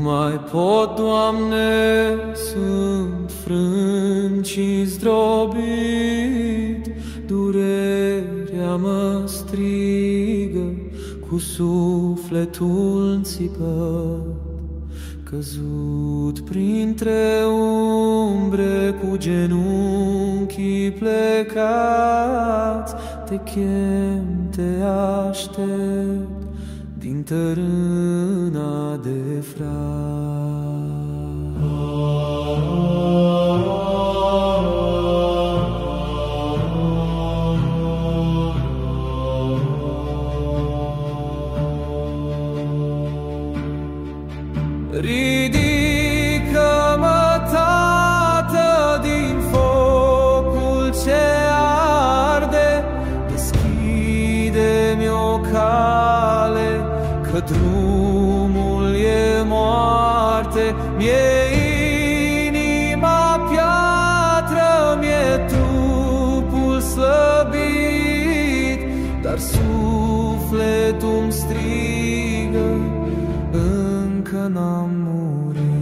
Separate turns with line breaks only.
mai pot, Doamne, sunt frânt și zdrobit, durerea mă strigă cu sufletul în țipăt. Căzut printre umbre, cu genunchii plecați, te chem, te aștept din tărâna de frat. Ridică-mă, Tată, din focul ce arde, deschide-mi o cale, că drumul e moarte. Mi-e inima piatră, mi-e trupul slăbit, dar sufletul-mi strigă, încă n-am murit.